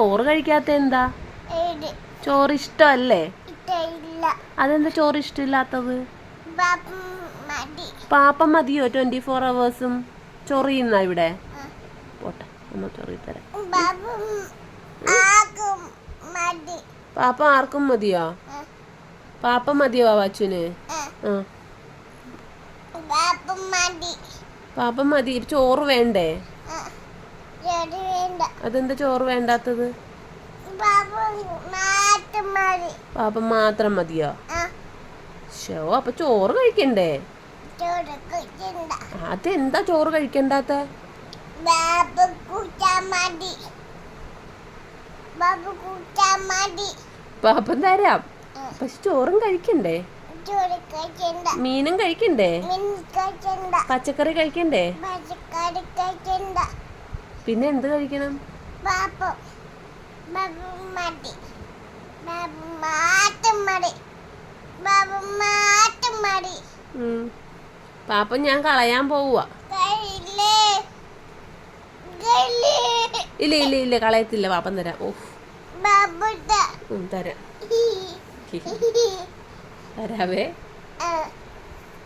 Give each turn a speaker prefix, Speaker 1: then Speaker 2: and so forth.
Speaker 1: ചോറ് കഴിക്കാത്ത എന്താ? ചോറ് ഇഷ്ടമല്ലേ? അതെന്താ ചോറ് ഇഷ്ടമില്ലാത്തത്? പാപ്പ മതിയോ 24 hours ചൊറിയുന്ന ഇവിടെ? പോട്ടെ, ഒന്ന് ചൊറി തരാം. പാപ്പ ആർക്കും മതിയോ? പാപ്പ മതിയോ വാച്ചുന്? പാപ്പ മതി. ചോറ് വേണ്ടേ? അതെന്താ ചോറ് വേണ്ടാത്തത്? പാപ്പ മാത്രം മതിയോ? ഷോ, അപ്പൊ ചോറ് കഴിക്കണ്ടേ? അതെന്താ ചോറ് കഴിക്കണ്ടാത്ത? പാപ്പം തരാം, പക്ഷെ ചോറും കഴിക്കണ്ടേ? മീനും കഴിക്കണ്ടേ? പച്ചക്കറി കഴിക്കണ്ടേ? പിന്നെ എന്ത് കഴിക്കണം? പാപ്പം ഞാൻ കളയാൻ പോവുക. ഇല്ല ഇല്ല ഇല്ല, കളയത്തില്ല. പാപ്പം തരാം. തരാം. തരാവേ.